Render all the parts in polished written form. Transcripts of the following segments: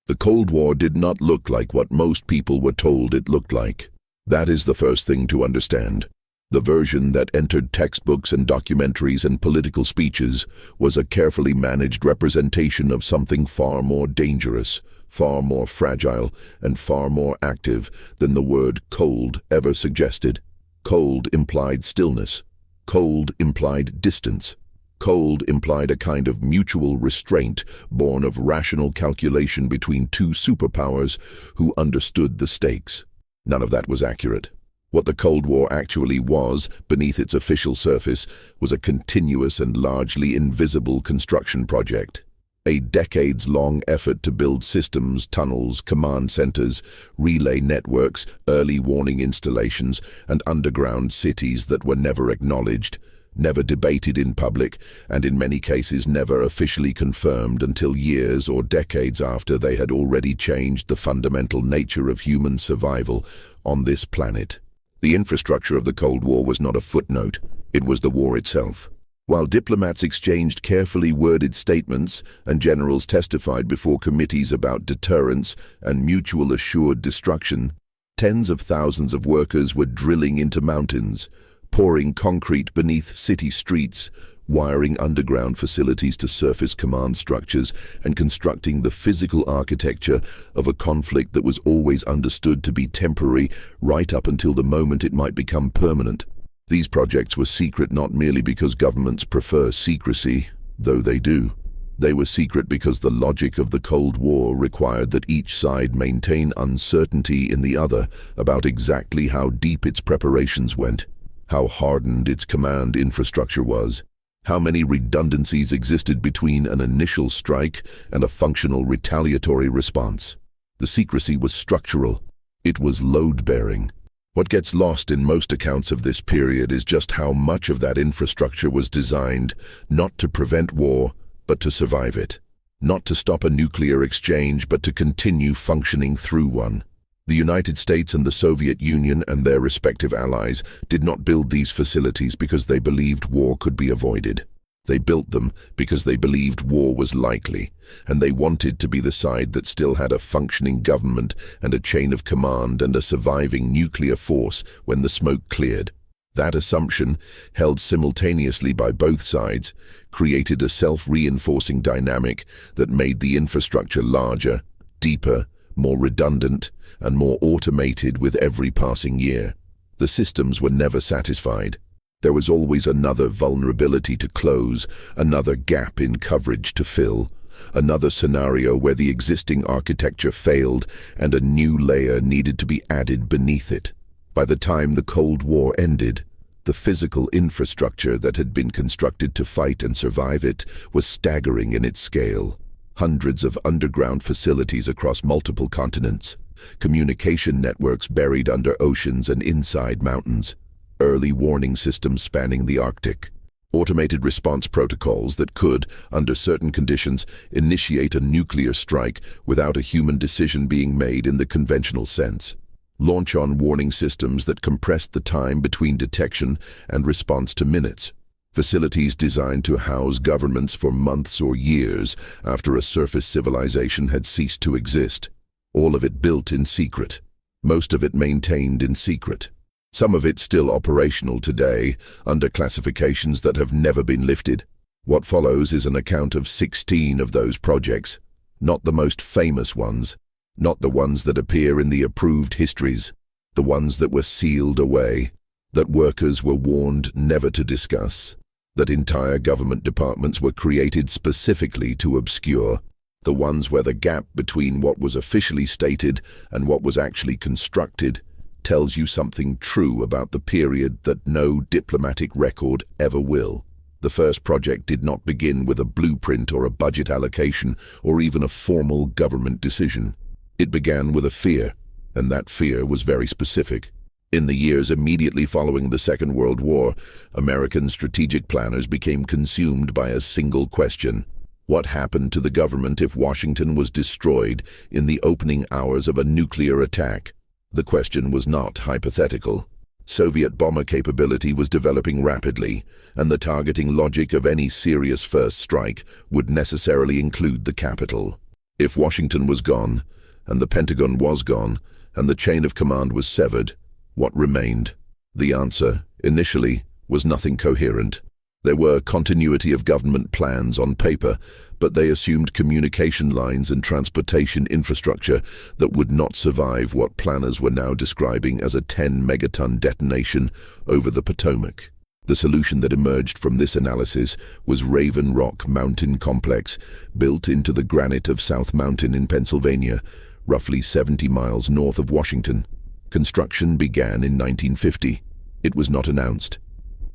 The Cold War did not look like what most people were told it looked like. That is the first thing to understand. The version that entered textbooks and documentaries and political speeches was a carefully managed representation of something far more dangerous, far more fragile, and far more active than the word cold ever suggested. Cold implied stillness. Cold implied distance. Cold implied a kind of mutual restraint born of rational calculation between two superpowers who understood the stakes. None of that was accurate. What the Cold War actually was, beneath its official surface, was a continuous and largely invisible construction project. A decades-long effort to build systems, tunnels, command centers, relay networks, early warning installations, and underground cities that were never acknowledged, never debated in public, and in many cases never officially confirmed until years or decades after they had already changed the fundamental nature of human survival on this planet. The infrastructure of the Cold War was not a footnote, it was the war itself. While diplomats exchanged carefully worded statements and generals testified before committees about deterrence and mutual assured destruction, tens of thousands of workers were drilling into mountains, pouring concrete beneath city streets, wiring underground facilities to surface command structures, and constructing the physical architecture of a conflict that was always understood to be temporary right up until the moment it might become permanent. These projects were secret not merely because governments prefer secrecy, though they do. They were secret because the logic of the Cold War required that each side maintain uncertainty in the other about exactly how deep its preparations went, how hardened its command infrastructure was, how many redundancies existed between an initial strike and a functional retaliatory response. The secrecy was structural. It was load-bearing. What gets lost in most accounts of this period is just how much of that infrastructure was designed not to prevent war, but to survive it. Not to stop a nuclear exchange, but to continue functioning through one. The United States and the Soviet Union and their respective allies did not build these facilities because they believed war could be avoided. They built them because they believed war was likely, and they wanted to be the side that still had a functioning government and a chain of command and a surviving nuclear force when the smoke cleared. That assumption, held simultaneously by both sides, created a self-reinforcing dynamic that made the infrastructure larger, deeper, more redundant, and more automated with every passing year. The systems were never satisfied. There was always another vulnerability to close, another gap in coverage to fill, another scenario where the existing architecture failed and a new layer needed to be added beneath it. By the time the Cold War ended, the physical infrastructure that had been constructed to fight and survive it was staggering in its scale. Hundreds of underground facilities across multiple continents, communication networks buried under oceans and inside mountains, early warning systems spanning the Arctic, automated response protocols that could, under certain conditions, initiate a nuclear strike without a human decision being made in the conventional sense, launch-on warning systems that compressed the time between detection and response to minutes, facilities designed to house governments for months or years after a surface civilization had ceased to exist. All of it built in secret. Most of it maintained in secret. Some of it still operational today, under classifications that have never been lifted. What follows is an account of 16 of those projects, not the most famous ones, not the ones that appear in the approved histories, the ones that were sealed away, that workers were warned never to discuss, that entire government departments were created specifically to obscure, the ones where the gap between what was officially stated and what was actually constructed tells you something true about the period that no diplomatic record ever will. The first project did not begin with a blueprint or a budget allocation or even a formal government decision. It began with a fear, and that fear was very specific. In the years immediately following the Second World War, American strategic planners became consumed by a single question. What happened to the government if Washington was destroyed in the opening hours of a nuclear attack? The question was not hypothetical. Soviet bomber capability was developing rapidly, and the targeting logic of any serious first strike would necessarily include the capital. If Washington was gone, and the Pentagon was gone, and the chain of command was severed, what remained? The answer, initially, was nothing coherent. There were continuity of government plans on paper, but they assumed communication lines and transportation infrastructure that would not survive what planners were now describing as a 10-megaton detonation over the Potomac. The solution that emerged from this analysis was Raven Rock Mountain Complex, built into the granite of South Mountain in Pennsylvania, roughly 70 miles north of Washington. Construction began in 1950. It was not announced.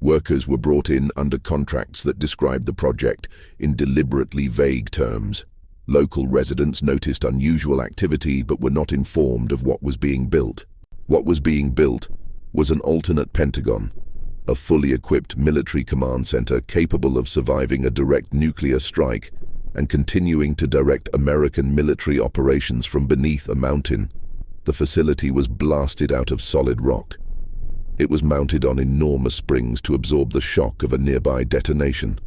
Workers were brought in under contracts that described the project in deliberately vague terms. Local residents noticed unusual activity but were not informed of what was being built. What was being built was an alternate Pentagon, a fully equipped military command center capable of surviving a direct nuclear strike and continuing to direct American military operations from beneath a mountain. The facility was blasted out of solid rock. It was mounted on enormous springs to absorb the shock of a nearby detonation.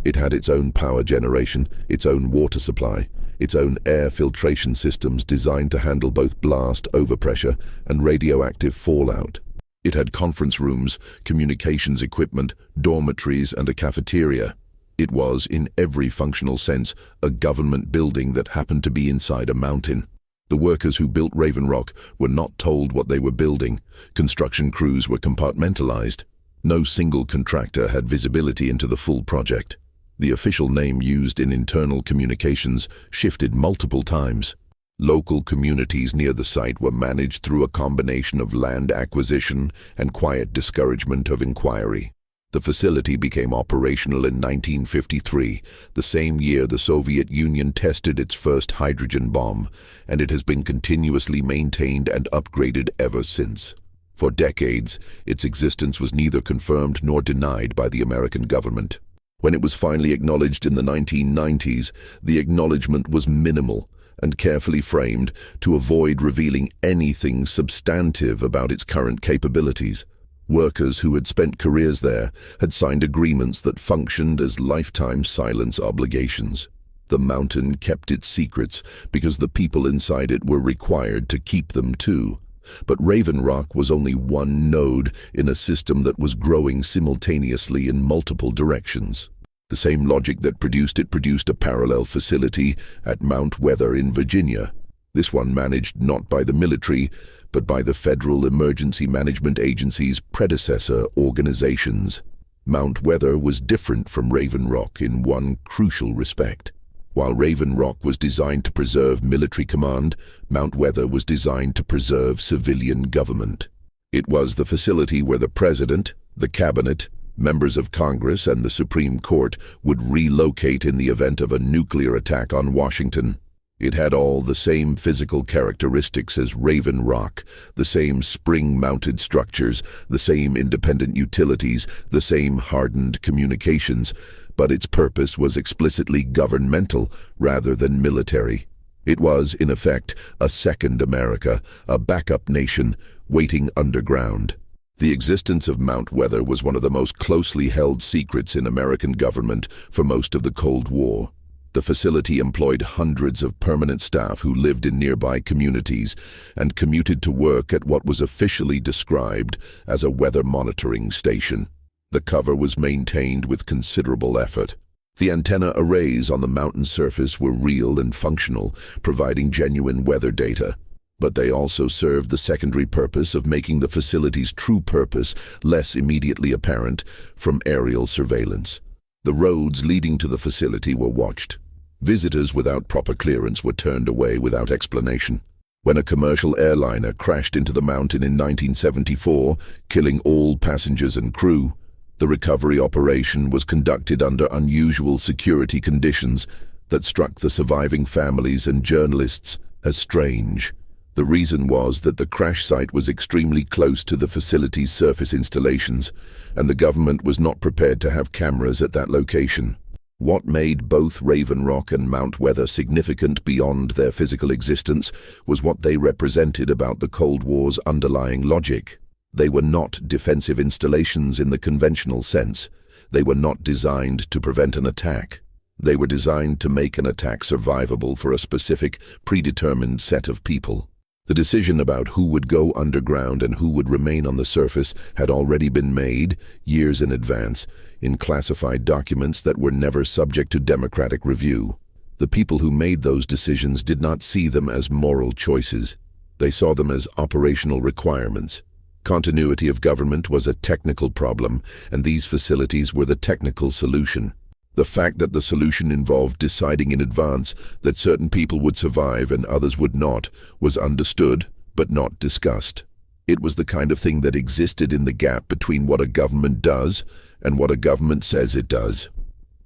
It had its own power generation, its own water supply, its own air filtration systems designed to handle both blast overpressure and radioactive fallout. It had conference rooms, communications equipment, dormitories, and a cafeteria. It was, in every functional sense, a government building that happened to be inside a mountain. The workers who built Raven Rock were not told what they were building. Construction crews were compartmentalized. No single contractor had visibility into the full project. The official name used in internal communications shifted multiple times. Local communities near the site were managed through a combination of land acquisition and quiet discouragement of inquiry. The facility became operational in 1953, the same year the Soviet Union tested its first hydrogen bomb, and it has been continuously maintained and upgraded ever since. For decades, its existence was neither confirmed nor denied by the American government. When it was finally acknowledged in the 1990s, the acknowledgement was minimal and carefully framed to avoid revealing anything substantive about its current capabilities. Workers who had spent careers there had signed agreements that functioned as lifetime silence obligations. The mountain kept its secrets because the people inside it were required to keep them too. But Raven Rock was only one node in a system that was growing simultaneously in multiple directions. The same logic that produced a parallel facility at Mount Weather in Virginia. This one managed not by the military, but by the Federal Emergency Management Agency's predecessor organizations. Mount Weather was different from Raven Rock in one crucial respect. While Raven Rock was designed to preserve military command, Mount Weather was designed to preserve civilian government. It was the facility where the President, the Cabinet, members of Congress, and the Supreme Court would relocate in the event of a nuclear attack on Washington. It had all the same physical characteristics as Raven Rock, the same spring-mounted structures, the same independent utilities, the same hardened communications, but its purpose was explicitly governmental rather than military. It was, in effect, a second America, a backup nation, waiting underground. The existence of Mount Weather was one of the most closely held secrets in American government for most of the Cold War. The facility employed hundreds of permanent staff who lived in nearby communities and commuted to work at what was officially described as a weather monitoring station. The cover was maintained with considerable effort. The antenna arrays on the mountain surface were real and functional, providing genuine weather data. But they also served the secondary purpose of making the facility's true purpose less immediately apparent from aerial surveillance. The roads leading to the facility were watched. Visitors without proper clearance were turned away without explanation. When a commercial airliner crashed into the mountain in 1974, killing all passengers and crew, the recovery operation was conducted under unusual security conditions that struck the surviving families and journalists as strange. The reason was that the crash site was extremely close to the facility's surface installations, and the government was not prepared to have cameras at that location. What made both Raven Rock and Mount Weather significant beyond their physical existence was what they represented about the Cold War's underlying logic. They were not defensive installations in the conventional sense. They were not designed to prevent an attack. They were designed to make an attack survivable for a specific, predetermined set of people. The decision about who would go underground and who would remain on the surface had already been made, years in advance, in classified documents that were never subject to democratic review. The people who made those decisions did not see them as moral choices. They saw them as operational requirements. Continuity of government was a technical problem, and these facilities were the technical solution. The fact that the solution involved deciding in advance that certain people would survive and others would not was understood, but not discussed. It was the kind of thing that existed in the gap between what a government does and what a government says it does.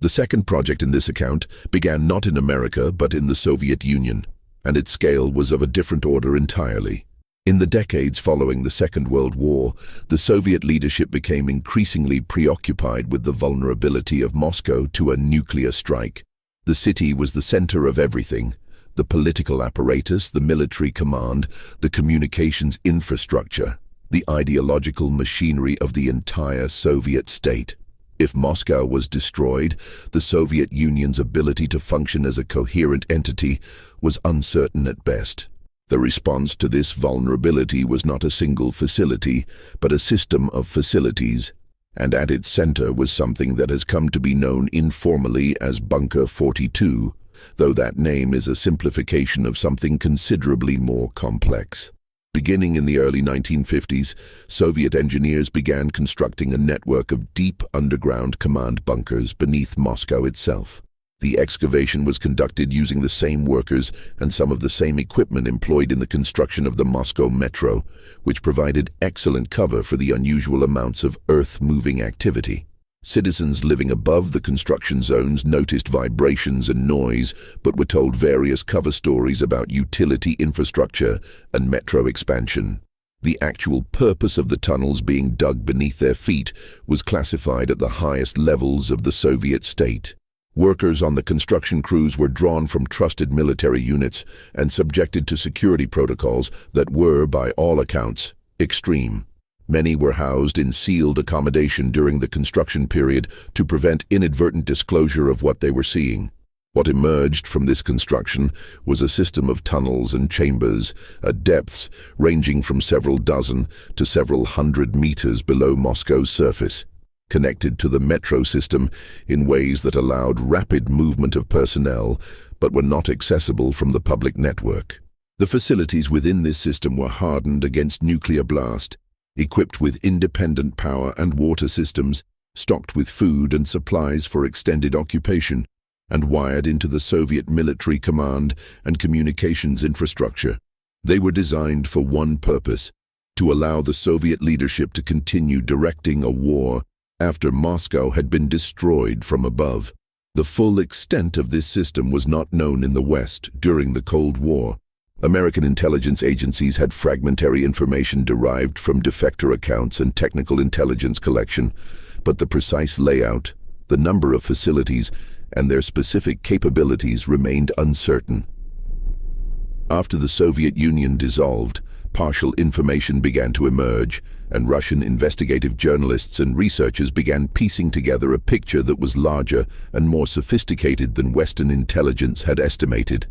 The second project in this account began not in America but in the Soviet Union, and its scale was of a different order entirely. In the decades following the Second World War, the Soviet leadership became increasingly preoccupied with the vulnerability of Moscow to a nuclear strike. The city was the center of everything: the political apparatus, the military command, the communications infrastructure, the ideological machinery of the entire Soviet state. If Moscow was destroyed, the Soviet Union's ability to function as a coherent entity was uncertain at best. The response to this vulnerability was not a single facility, but a system of facilities, and at its center was something that has come to be known informally as Bunker 42, though that name is a simplification of something considerably more complex. Beginning in the early 1950s, Soviet engineers began constructing a network of deep underground command bunkers beneath Moscow itself. The excavation was conducted using the same workers and some of the same equipment employed in the construction of the Moscow Metro, which provided excellent cover for the unusual amounts of earth-moving activity. Citizens living above the construction zones noticed vibrations and noise, but were told various cover stories about utility infrastructure and metro expansion. The actual purpose of the tunnels being dug beneath their feet was classified at the highest levels of the Soviet state. Workers on the construction crews were drawn from trusted military units and subjected to security protocols that were, by all accounts, extreme. Many were housed in sealed accommodation during the construction period to prevent inadvertent disclosure of what they were seeing. What emerged from this construction was a system of tunnels and chambers at depths ranging from several dozen to several hundred meters below Moscow's surface, connected to the metro system in ways that allowed rapid movement of personnel but were not accessible from the public network. The facilities within this system were hardened against nuclear blast, equipped with independent power and water systems, stocked with food and supplies for extended occupation, and wired into the Soviet military command and communications infrastructure. They were designed for one purpose: to allow the Soviet leadership to continue directing a war after Moscow had been destroyed from above. The full extent of this system was not known in the West during the Cold War. American intelligence agencies had fragmentary information derived from defector accounts and technical intelligence collection, but the precise layout, the number of facilities, and their specific capabilities remained uncertain. After the Soviet Union dissolved, partial information began to emerge, and Russian investigative journalists and researchers began piecing together a picture that was larger and more sophisticated than Western intelligence had estimated.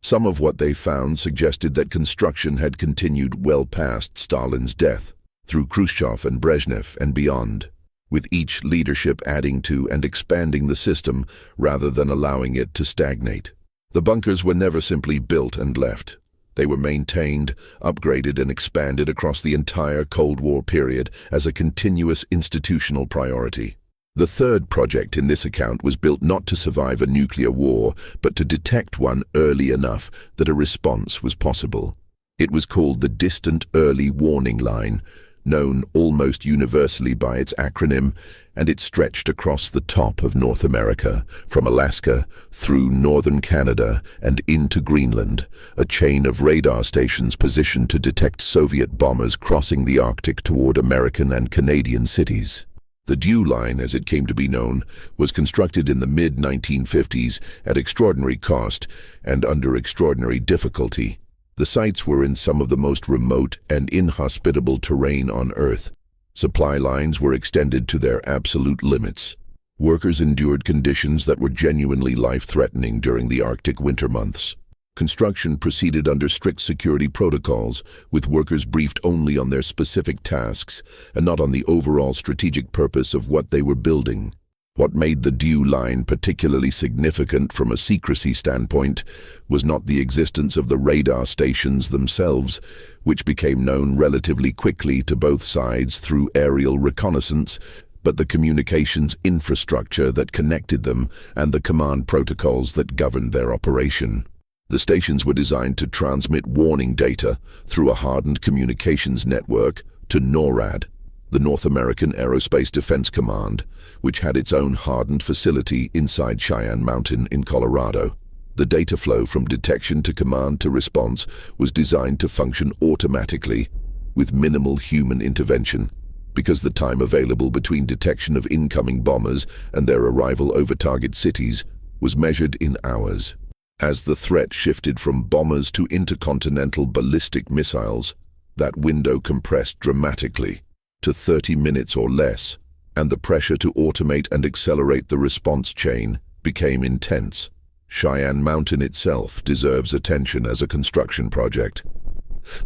Some of what they found suggested that construction had continued well past Stalin's death, through Khrushchev and Brezhnev and beyond, with each leadership adding to and expanding the system rather than allowing it to stagnate. The bunkers were never simply built and left. They were maintained, upgraded, and expanded across the entire Cold War period as a continuous institutional priority. The third project in this account was built not to survive a nuclear war, but to detect one early enough that a response was possible. It was called the Distant Early Warning Line, known almost universally by its acronym, and it stretched across the top of North America, from Alaska through northern Canada and into Greenland, a chain of radar stations positioned to detect Soviet bombers crossing the Arctic toward American and Canadian cities. The Dew Line, as it came to be known, was constructed in the mid-1950s at extraordinary cost and under extraordinary difficulty. The sites were in some of the most remote and inhospitable terrain on Earth. Supply lines were extended to their absolute limits. Workers endured conditions that were genuinely life-threatening during the Arctic winter months. Construction proceeded under strict security protocols, with workers briefed only on their specific tasks and not on the overall strategic purpose of what they were building. What made the Dew Line particularly significant from a secrecy standpoint was not the existence of the radar stations themselves, which became known relatively quickly to both sides through aerial reconnaissance, but the communications infrastructure that connected them and the command protocols that governed their operation. The stations were designed to transmit warning data through a hardened communications network to NORAD, the North American Aerospace Defense Command, which had its own hardened facility inside Cheyenne Mountain in Colorado. The data flow from detection to command to response was designed to function automatically, with minimal human intervention, because the time available between detection of incoming bombers and their arrival over target cities was measured in hours. As the threat shifted from bombers to intercontinental ballistic missiles, that window compressed dramatically to 30 minutes or less, and the pressure to automate and accelerate the response chain became intense. Cheyenne Mountain itself deserves attention as a construction project.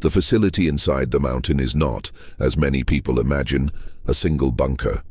The facility inside the mountain is not, as many people imagine, a single bunker.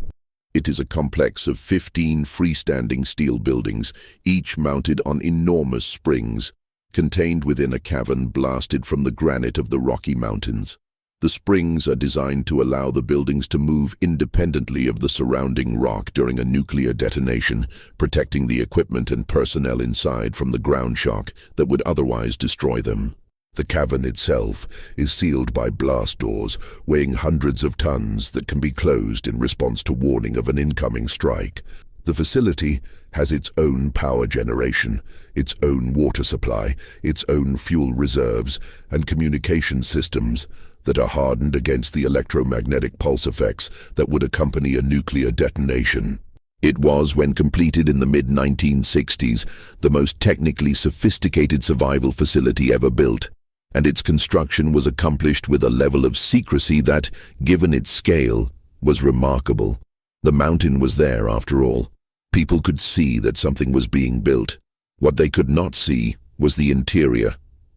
It is a complex of 15 freestanding steel buildings, each mounted on enormous springs, contained within a cavern blasted from the granite of the Rocky Mountains. The springs are designed to allow the buildings to move independently of the surrounding rock during a nuclear detonation, protecting the equipment and personnel inside from the ground shock that would otherwise destroy them. The cavern itself is sealed by blast doors weighing hundreds of tons that can be closed in response to warning of an incoming strike. The facility has its own power generation, its own water supply, its own fuel reserves, and communication systems that are hardened against the electromagnetic pulse effects that would accompany a nuclear detonation. It was, when completed in the mid-1960s, the most technically sophisticated survival facility ever built, and its construction was accomplished with a level of secrecy that, given its scale, was remarkable. The mountain was there, after all. People could see that something was being built. What they could not see was the interior,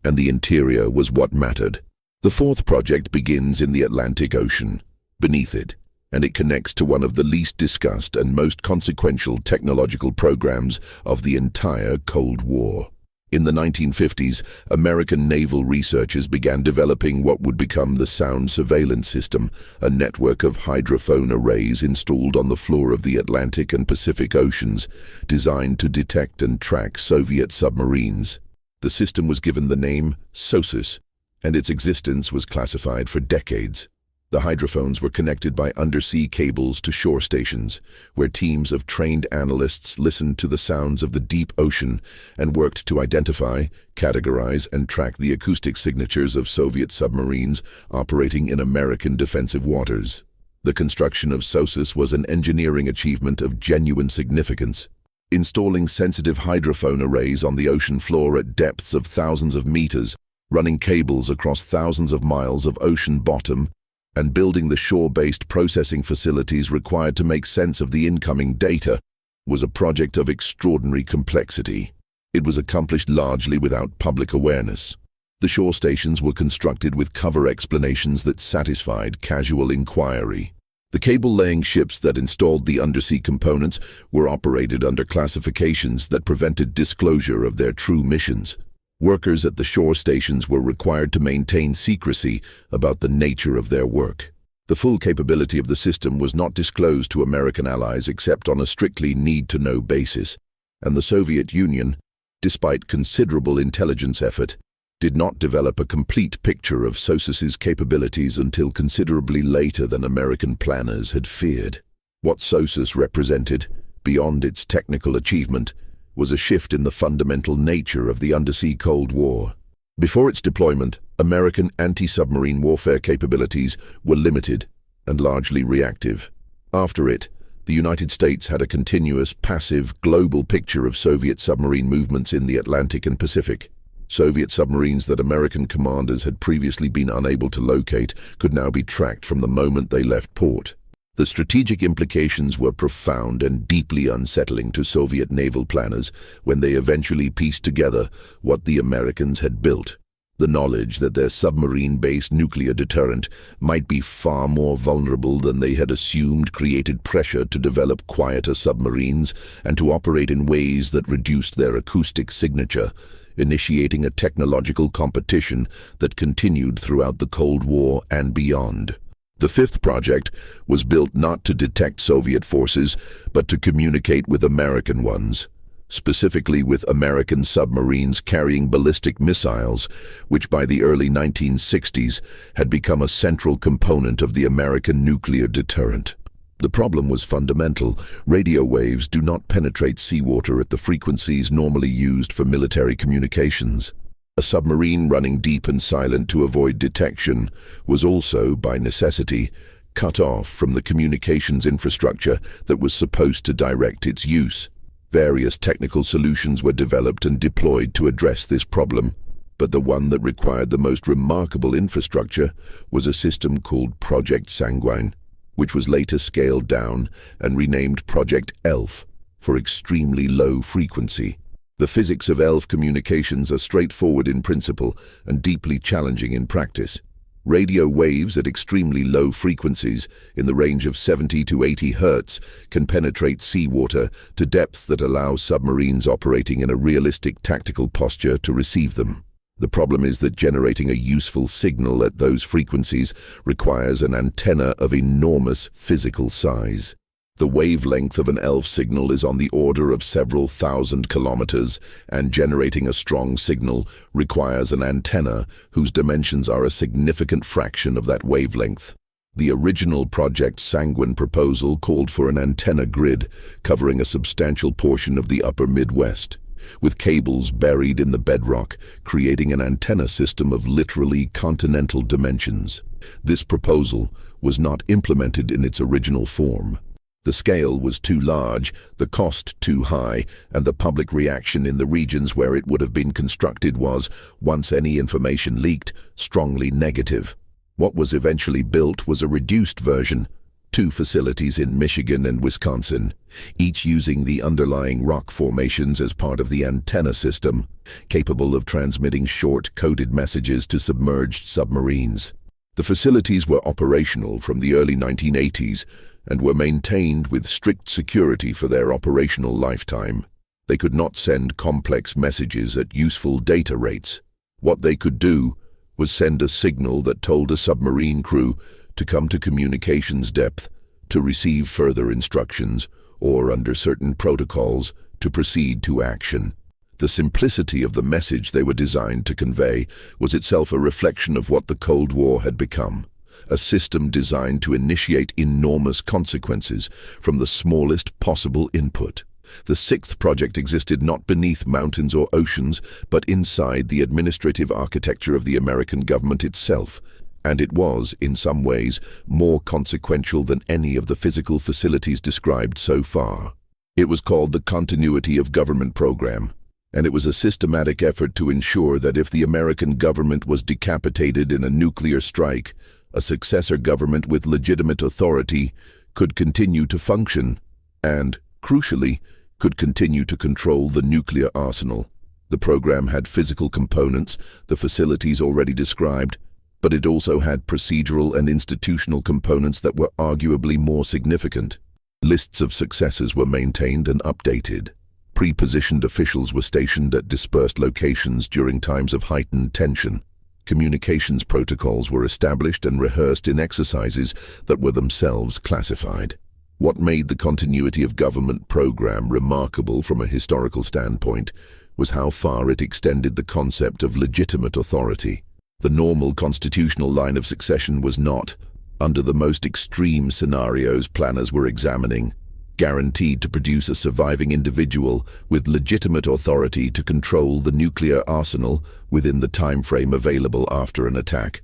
and the interior was what mattered. The fourth project begins in the Atlantic Ocean, beneath it, and it connects to one of the least discussed and most consequential technological programs of the entire Cold War. In the 1950s, American naval researchers began developing what would become the Sound Surveillance System, a network of hydrophone arrays installed on the floor of the Atlantic and Pacific Oceans, designed to detect and track Soviet submarines. The system was given the name SOSUS, and its existence was classified for decades. The hydrophones were connected by undersea cables to shore stations, where teams of trained analysts listened to the sounds of the deep ocean and worked to identify, categorize, and track the acoustic signatures of Soviet submarines operating in American defensive waters. The construction of SOSUS was an engineering achievement of genuine significance. Installing sensitive hydrophone arrays on the ocean floor at depths of thousands of meters, running cables across thousands of miles of ocean bottom, and building the shore-based processing facilities required to make sense of the incoming data was a project of extraordinary complexity. It was accomplished largely without public awareness. The shore stations were constructed with cover explanations that satisfied casual inquiry. The cable-laying ships that installed the undersea components were operated under classifications that prevented disclosure of their true missions. Workers at the shore stations were required to maintain secrecy about the nature of their work. The full capability of the system was not disclosed to American allies except on a strictly need-to-know basis, and the Soviet Union, despite considerable intelligence effort, did not develop a complete picture of SOSUS's capabilities until considerably later than American planners had feared. What SOSUS represented, beyond its technical achievement, was a shift in the fundamental nature of the undersea Cold War. Before its deployment, American anti-submarine warfare capabilities were limited and largely reactive. After it, the United States had a continuous, passive, global picture of Soviet submarine movements in the Atlantic and Pacific. Soviet submarines that American commanders had previously been unable to locate could now be tracked from the moment they left port. The strategic implications were profound and deeply unsettling to Soviet naval planners when they eventually pieced together what the Americans had built. The knowledge that their submarine-based nuclear deterrent might be far more vulnerable than they had assumed created pressure to develop quieter submarines and to operate in ways that reduced their acoustic signature, initiating a technological competition that continued throughout the Cold War and beyond. The fifth project was built not to detect Soviet forces, but to communicate with American ones, specifically with American submarines carrying ballistic missiles, which by the early 1960s had become a central component of the American nuclear deterrent. The problem was fundamental. Radio waves do not penetrate seawater at the frequencies normally used for military communications. A submarine running deep and silent to avoid detection was also, by necessity, cut off from the communications infrastructure that was supposed to direct its use. Various technical solutions were developed and deployed to address this problem, but the one that required the most remarkable infrastructure was a system called Project Sanguine, which was later scaled down and renamed Project ELF for extremely low frequency. The physics of ELF communications are straightforward in principle and deeply challenging in practice. Radio waves at extremely low frequencies, in the range of 70 to 80 Hz, can penetrate seawater to depths that allow submarines operating in a realistic tactical posture to receive them. The problem is that generating a useful signal at those frequencies requires an antenna of enormous physical size. The wavelength of an ELF signal is on the order of several thousand kilometers, and generating a strong signal requires an antenna whose dimensions are a significant fraction of that wavelength. The original Project Sanguine proposal called for an antenna grid covering a substantial portion of the upper Midwest, with cables buried in the bedrock, creating an antenna system of literally continental dimensions. This proposal was not implemented in its original form. The scale was too large, the cost too high, and the public reaction in the regions where it would have been constructed was, once any information leaked, strongly negative. What was eventually built was a reduced version, 2 facilities in Michigan and Wisconsin, each using the underlying rock formations as part of the antenna system, capable of transmitting short, coded messages to submerged submarines. The facilities were operational from the early 1980s and were maintained with strict security for their operational lifetime. They could not send complex messages at useful data rates. What they could do was send a signal that told a submarine crew to come to communications depth, to receive further instructions, or under certain protocols, to proceed to action. The simplicity of the message they were designed to convey was itself a reflection of what the Cold War had become, a system designed to initiate enormous consequences from the smallest possible input. The sixth project existed not beneath mountains or oceans, but inside the administrative architecture of the American government itself, and it was, in some ways, more consequential than any of the physical facilities described so far. It was called the Continuity of Government Program, and it was a systematic effort to ensure that if the American government was decapitated in a nuclear strike, a successor government with legitimate authority could continue to function and, crucially, could continue to control the nuclear arsenal. The program had physical components, the facilities already described, but it also had procedural and institutional components that were arguably more significant. Lists of successors were maintained and updated. Pre-positioned officials were stationed at dispersed locations during times of heightened tension. Communications protocols were established and rehearsed in exercises that were themselves classified. What made the Continuity of Government program remarkable from a historical standpoint was how far it extended the concept of legitimate authority. The normal constitutional line of succession was not, under the most extreme scenarios planners were examining, guaranteed to produce a surviving individual with legitimate authority to control the nuclear arsenal within the time frame available after an attack.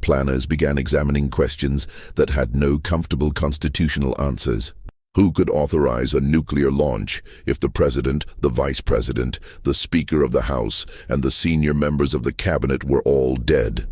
Planners began examining questions that had no comfortable constitutional answers. Who could authorize a nuclear launch if the president, the vice president, the speaker of the House, and the senior members of the cabinet were all dead?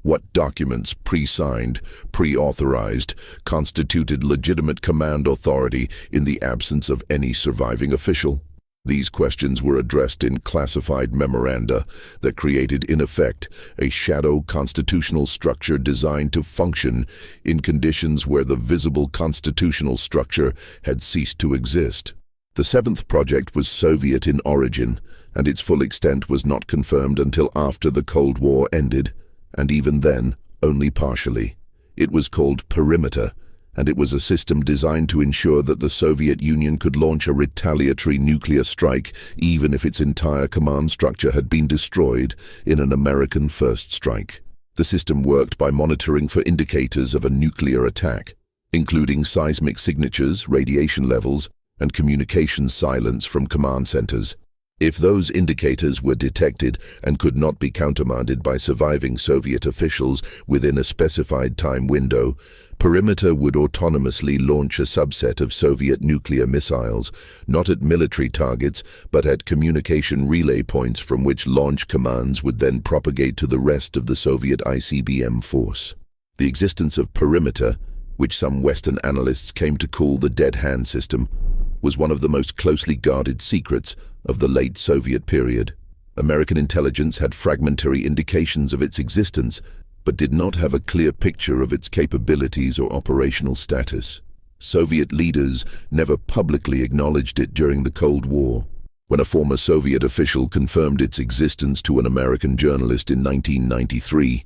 What documents, pre-signed, pre-authorized, constituted legitimate command authority in the absence of any surviving official? These questions were addressed in classified memoranda that created, in effect, a shadow constitutional structure designed to function in conditions where the visible constitutional structure had ceased to exist. The seventh project was Soviet in origin, and its full extent was not confirmed until after the Cold War ended, and even then, only partially. It was called Perimeter, and it was a system designed to ensure that the Soviet Union could launch a retaliatory nuclear strike even if its entire command structure had been destroyed in an American first strike. The system worked by monitoring for indicators of a nuclear attack, including seismic signatures, radiation levels, and communication silence from command centers. If those indicators were detected and could not be countermanded by surviving Soviet officials within a specified time window, Perimeter would autonomously launch a subset of Soviet nuclear missiles, not at military targets, but at communication relay points from which launch commands would then propagate to the rest of the Soviet ICBM force. The existence of Perimeter, which some Western analysts came to call the dead hand system, was one of the most closely guarded secrets of the late Soviet period. American intelligence had fragmentary indications of its existence, but did not have a clear picture of its capabilities or operational status. Soviet leaders never publicly acknowledged it during the Cold War. When a former Soviet official confirmed its existence to an American journalist in 1993,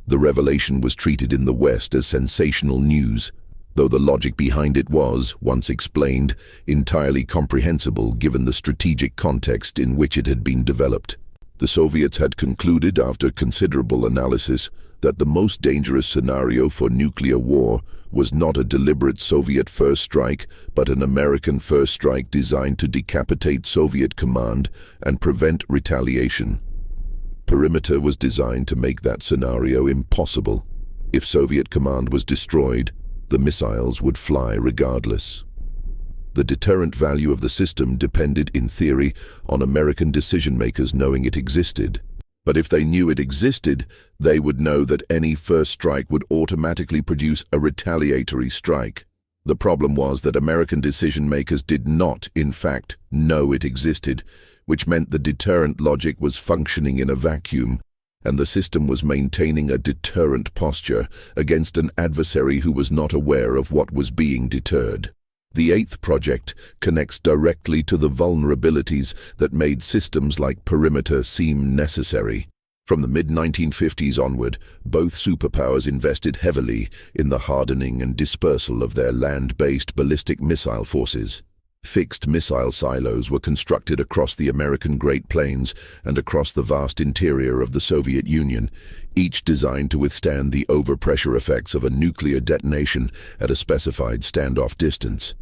the revelation was treated in the West as sensational news, though the logic behind it was, once explained, entirely comprehensible given the strategic context in which it had been developed. The Soviets had concluded, after considerable analysis, that the most dangerous scenario for nuclear war was not a deliberate Soviet first strike, but an American first strike designed to decapitate Soviet command and prevent retaliation. Perimeter was designed to make that scenario impossible. If Soviet command was destroyed, the missiles would fly regardless. The deterrent value of the system depended, in theory, on American decision-makers knowing it existed. But if they knew it existed, they would know that any first strike would automatically produce a retaliatory strike. The problem was that American decision-makers did not, in fact, know it existed, which meant the deterrent logic was functioning in a vacuum, and the system was maintaining a deterrent posture against an adversary who was not aware of what was being deterred. The eighth project connects directly to the vulnerabilities that made systems like Perimeter seem necessary. From the mid-1950s onward, both superpowers invested heavily in the hardening and dispersal of their land-based ballistic missile forces. Fixed missile silos were constructed across the American Great Plains and across the vast interior of the Soviet Union, each designed to withstand the overpressure effects of a nuclear detonation at a specified standoff distance.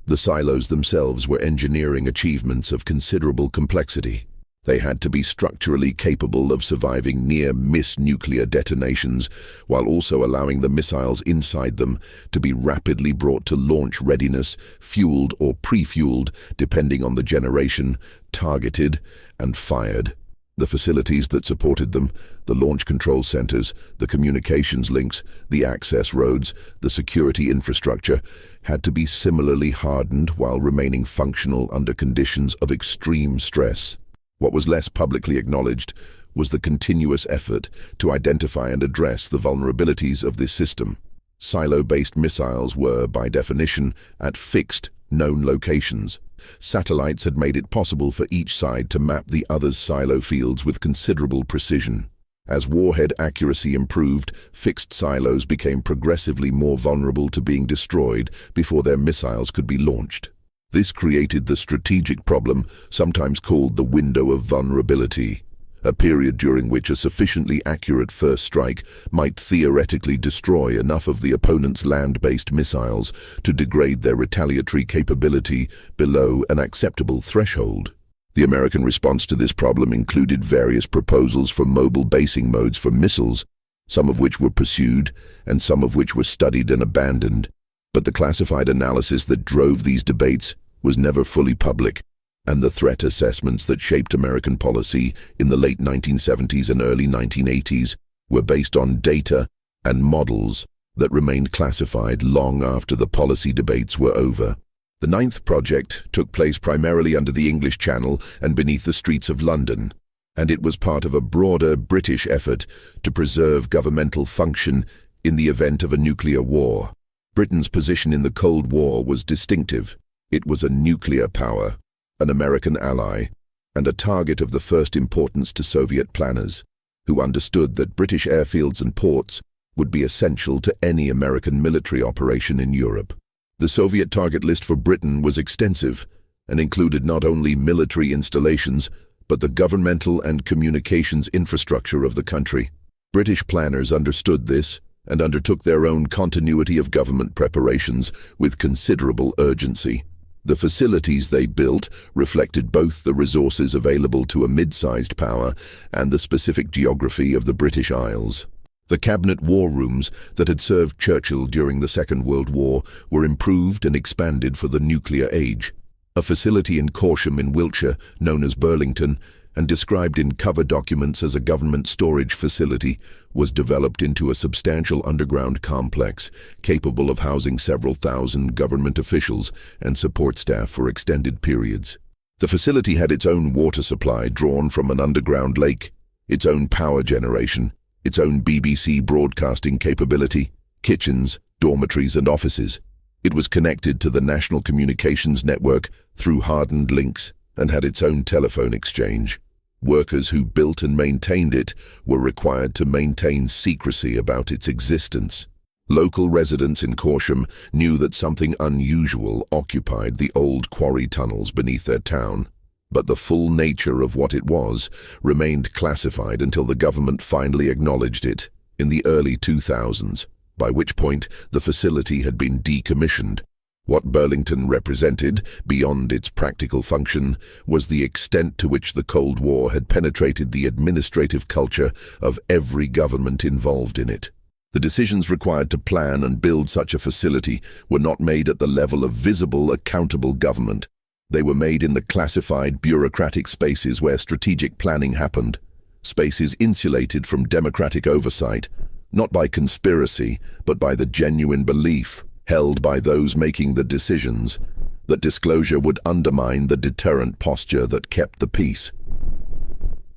The silos themselves were engineering achievements of considerable complexity. They had to be structurally capable of surviving near-miss nuclear detonations, while also allowing the missiles inside them to be rapidly brought to launch readiness, fueled or pre-fueled, depending on the generation, targeted, and fired. The facilities that supported them, the launch control centers, the communications links, the access roads, the security infrastructure, had to be similarly hardened while remaining functional under conditions of extreme stress. What was less publicly acknowledged was the continuous effort to identify and address the vulnerabilities of this system. Silo-based missiles were, by definition, at fixed, known locations. Satellites had made it possible for each side to map the other's silo fields with considerable precision. As warhead accuracy improved, fixed silos became progressively more vulnerable to being destroyed before their missiles could be launched. This created the strategic problem, sometimes called the window of vulnerability, a period during which a sufficiently accurate first strike might theoretically destroy enough of the opponent's land-based missiles to degrade their retaliatory capability below an acceptable threshold. The American response to this problem included various proposals for mobile basing modes for missiles, some of which were pursued and some of which were studied and abandoned. But the classified analysis that drove these debates was never fully public, and the threat assessments that shaped American policy in the late 1970s and early 1980s were based on data and models that remained classified long after the policy debates were over. The ninth project took place primarily under the English Channel and beneath the streets of London, and it was part of a broader British effort to preserve governmental function in the event of a nuclear war. Britain's position in the Cold War was distinctive. It was a nuclear power, an American ally, and a target of the first importance to Soviet planners, who understood that British airfields and ports would be essential to any American military operation in Europe. The Soviet target list for Britain was extensive and included not only military installations, but the governmental and communications infrastructure of the country. British planners understood this and undertook their own continuity of government preparations with considerable urgency. The facilities they built reflected both the resources available to a mid-sized power and the specific geography of the British Isles. The cabinet war rooms that had served Churchill during the Second World War were improved and expanded for the nuclear age. A facility in Corsham in Wiltshire, known as Burlington, and described in cover documents as a government storage facility, was developed into a substantial underground complex capable of housing several thousand government officials and support staff for extended periods. The facility had its own water supply drawn from an underground lake, its own power generation, its own BBC broadcasting capability, kitchens, dormitories and offices. It was connected to the national communications network through hardened links and had its own telephone exchange. Workers who built and maintained it were required to maintain secrecy about its existence. Local residents in Corsham knew that something unusual occupied the old quarry tunnels beneath their town, but the full nature of what it was remained classified until the government finally acknowledged it in the early 2000s, by which point the facility had been decommissioned. What Burlington represented, beyond its practical function, was the extent to which the Cold War had penetrated the administrative culture of every government involved in it. The decisions required to plan and build such a facility were not made at the level of visible, accountable government. They were made in the classified bureaucratic spaces where strategic planning happened, spaces insulated from democratic oversight, not by conspiracy, but by the genuine belief, held by those making the decisions, that disclosure would undermine the deterrent posture that kept the peace.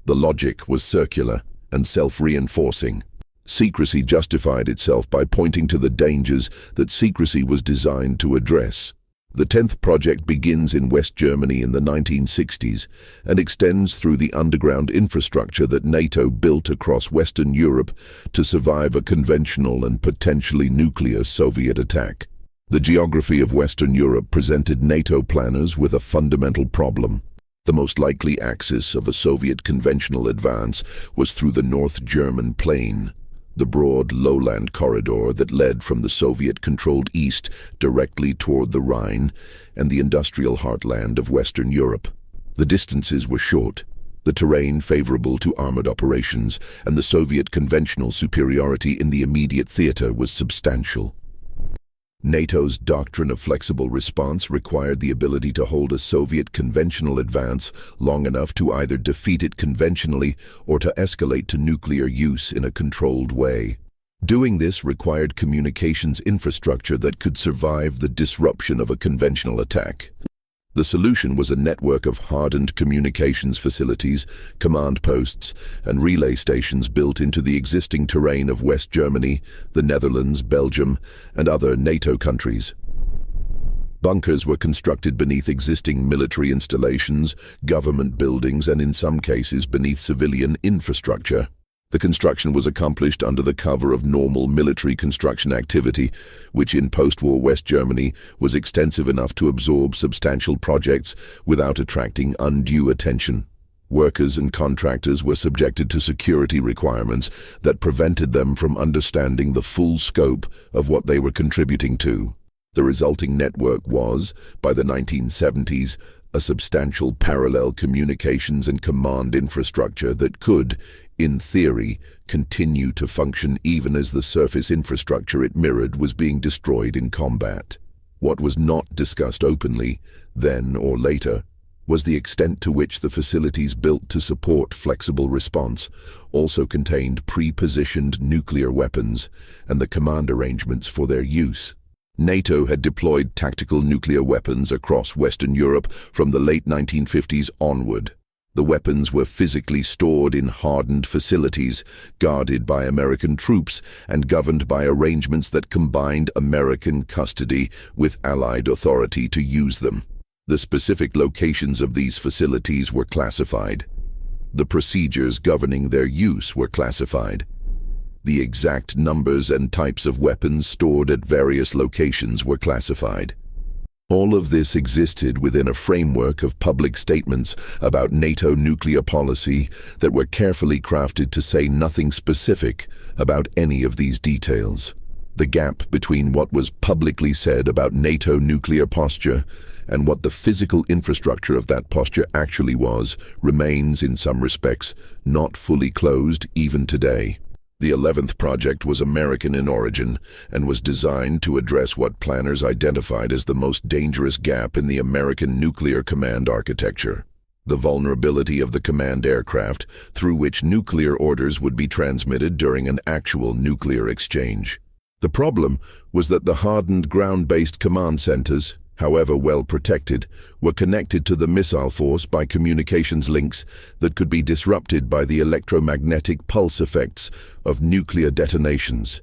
The logic was circular and self-reinforcing. Secrecy justified itself by pointing to the dangers that secrecy was designed to address. The 10th project begins in West Germany in the 1960s and extends through the underground infrastructure that NATO built across Western Europe to survive a conventional and potentially nuclear Soviet attack. The geography of Western Europe presented NATO planners with a fundamental problem. The most likely axis of a Soviet conventional advance was through the North German plain, the broad lowland corridor that led from the Soviet-controlled east directly toward the Rhine and the industrial heartland of Western Europe. The distances were short, the terrain favorable to armored operations, and the Soviet conventional superiority in the immediate theater was substantial. NATO's doctrine of flexible response required the ability to hold a Soviet conventional advance long enough to either defeat it conventionally or to escalate to nuclear use in a controlled way. Doing this required communications infrastructure that could survive the disruption of a conventional attack. The solution was a network of hardened communications facilities, command posts, and relay stations built into the existing terrain of West Germany, the Netherlands, Belgium, and other NATO countries. Bunkers were constructed beneath existing military installations, government buildings, and in some cases beneath civilian infrastructure. The construction was accomplished under the cover of normal military construction activity, which in post-war West Germany was extensive enough to absorb substantial projects without attracting undue attention. Workers and contractors were subjected to security requirements that prevented them from understanding the full scope of what they were contributing to. The resulting network was, by the 1970s, a substantial parallel communications and command infrastructure that could, in theory, continue to function even as the surface infrastructure it mirrored was being destroyed in combat. What was not discussed openly, then or later, was the extent to which the facilities built to support flexible response also contained pre-positioned nuclear weapons and the command arrangements for their use. NATO had deployed tactical nuclear weapons across Western Europe from the late 1950s onward. The weapons were physically stored in hardened facilities, guarded by American troops and governed by arrangements that combined American custody with Allied authority to use them. The specific locations of these facilities were classified. The procedures governing their use were classified. The exact numbers and types of weapons stored at various locations were classified. All of this existed within a framework of public statements about NATO nuclear policy that were carefully crafted to say nothing specific about any of these details. The gap between what was publicly said about NATO nuclear posture and what the physical infrastructure of that posture actually was remains, in some respects, not fully closed even today. The 11th project was American in origin and was designed to address what planners identified as the most dangerous gap in the American nuclear command architecture: the vulnerability of the command aircraft through which nuclear orders would be transmitted during an actual nuclear exchange. The problem was that the hardened ground-based command centers, however well protected, were connected to the missile force by communications links that could be disrupted by the electromagnetic pulse effects of nuclear detonations.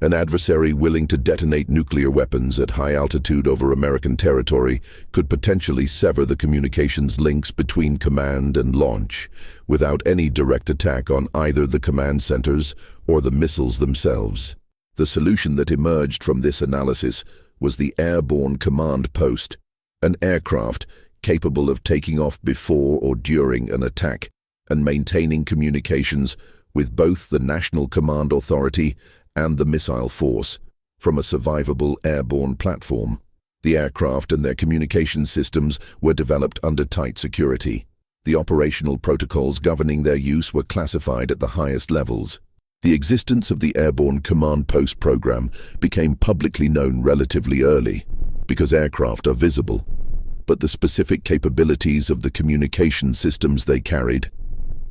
An adversary willing to detonate nuclear weapons at high altitude over American territory could potentially sever the communications links between command and launch, without any direct attack on either the command centers or the missiles themselves. The solution that emerged from this analysis was the Airborne Command Post, an aircraft capable of taking off before or during an attack and maintaining communications with both the National Command Authority and the missile force from a survivable airborne platform. The aircraft and their communication systems were developed under tight security. The operational protocols governing their use were classified at the highest levels. The existence of the Airborne Command Post program became publicly known relatively early because aircraft are visible, but the specific capabilities of the communication systems they carried,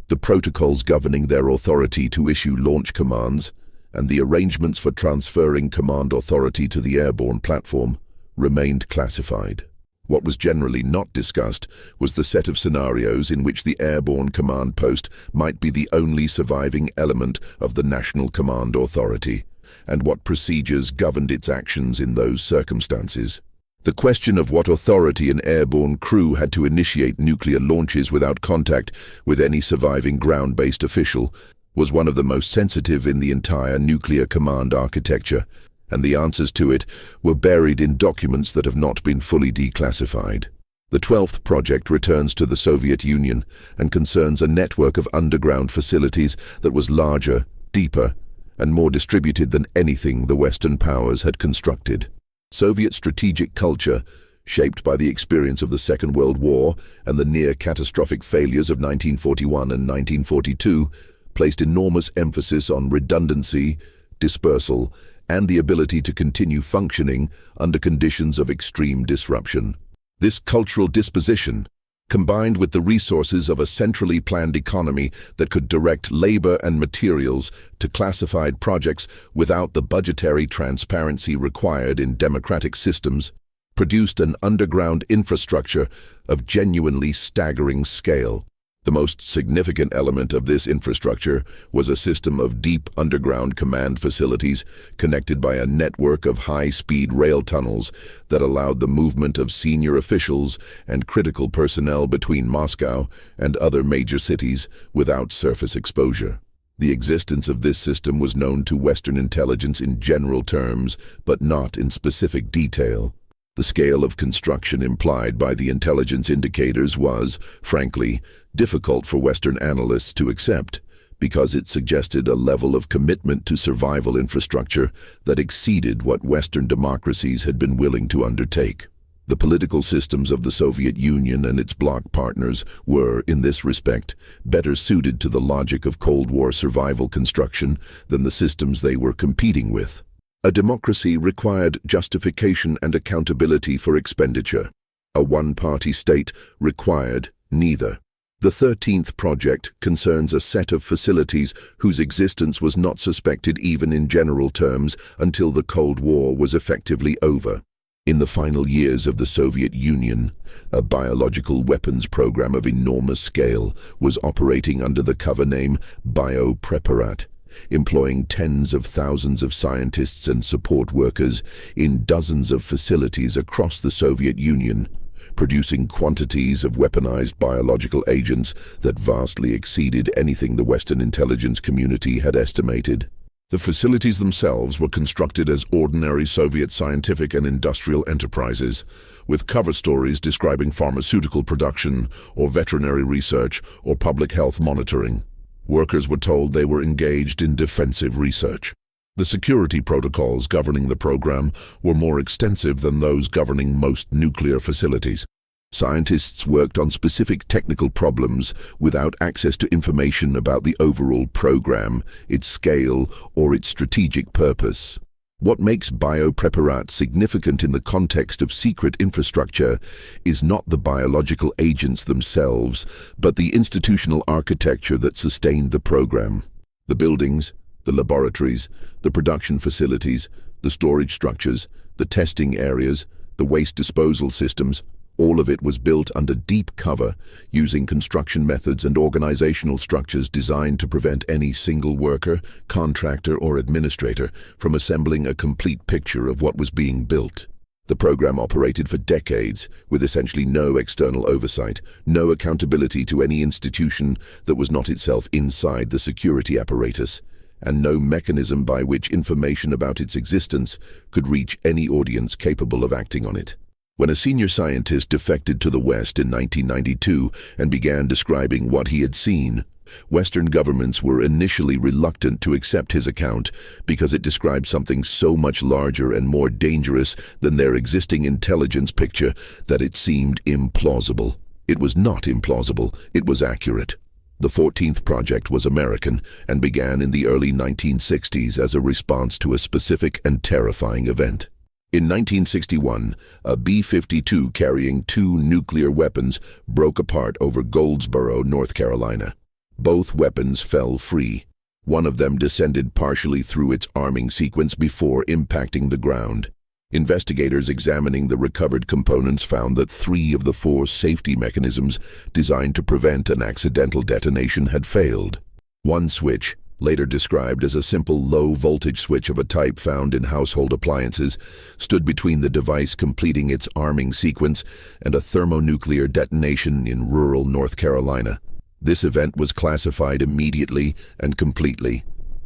the protocols governing their authority to issue launch commands, and the arrangements for transferring command authority to the airborne platform remained classified. What was generally not discussed was the set of scenarios in which the Airborne Command Post might be the only surviving element of the National Command Authority, and what procedures governed its actions in those circumstances. The question of what authority an airborne crew had to initiate nuclear launches without contact with any surviving ground-based official was one of the most sensitive in the entire nuclear command architecture, and the answers to it were buried in documents that have not been fully declassified. The 12th project returns to the Soviet Union and concerns a network of underground facilities that was larger, deeper, and more distributed than anything the Western powers had constructed. Soviet strategic culture, shaped by the experience of the Second World War and the near-catastrophic failures of 1941 and 1942, placed enormous emphasis on redundancy, dispersal, and the ability to continue functioning under conditions of extreme disruption. This cultural disposition, combined with the resources of a centrally planned economy that could direct labor and materials to classified projects without the budgetary transparency required in democratic systems, produced an underground infrastructure of genuinely staggering scale. The most significant element of this infrastructure was a system of deep underground command facilities connected by a network of high-speed rail tunnels that allowed the movement of senior officials and critical personnel between Moscow and other major cities without surface exposure. The existence of this system was known to Western intelligence in general terms, but not in specific detail. The scale of construction implied by the intelligence indicators was, frankly, difficult for Western analysts to accept, because it suggested a level of commitment to survival infrastructure that exceeded what Western democracies had been willing to undertake. The political systems of the Soviet Union and its bloc partners were, in this respect, better suited to the logic of Cold War survival construction than the systems they were competing with. A democracy required justification and accountability for expenditure. A one-party state required neither. The 13th project concerns a set of facilities whose existence was not suspected even in general terms until the Cold War was effectively over. In the final years of the Soviet Union, a biological weapons program of enormous scale was operating under the cover name Biopreparat, employing tens of thousands of scientists and support workers in dozens of facilities across the Soviet Union, producing quantities of weaponized biological agents that vastly exceeded anything the Western intelligence community had estimated. The facilities themselves were constructed as ordinary Soviet scientific and industrial enterprises, with cover stories describing pharmaceutical production or veterinary research or public health monitoring. Workers were told they were engaged in defensive research. The security protocols governing the program were more extensive than those governing most nuclear facilities. Scientists worked on specific technical problems without access to information about the overall program, its scale, or its strategic purpose. What makes Biopreparat significant in the context of secret infrastructure is not the biological agents themselves, but the institutional architecture that sustained the program. The buildings, the laboratories, the production facilities, the storage structures, the testing areas, the waste disposal systems, all of it was built under deep cover, using construction methods and organizational structures designed to prevent any single worker, contractor, or administrator from assembling a complete picture of what was being built. The program operated for decades, with essentially no external oversight, no accountability to any institution that was not itself inside the security apparatus, and no mechanism by which information about its existence could reach any audience capable of acting on it. When a senior scientist defected to the West in 1992 and began describing what he had seen, Western governments were initially reluctant to accept his account because it described something so much larger and more dangerous than their existing intelligence picture that it seemed implausible. It was not implausible, it was accurate. The 14th project was American and began in the early 1960s as a response to a specific and terrifying event. In 1961, a B-52 carrying 2 nuclear weapons broke apart over Goldsboro, North Carolina. Both weapons fell free. One of them descended partially through its arming sequence before impacting the ground. Investigators examining the recovered components found that 3 of the 4 safety mechanisms designed to prevent an accidental detonation had failed. One switch, later described as a simple low-voltage switch of a type found in household appliances, stood between the device completing its arming sequence and a thermonuclear detonation in rural North Carolina. This event was classified immediately and completely.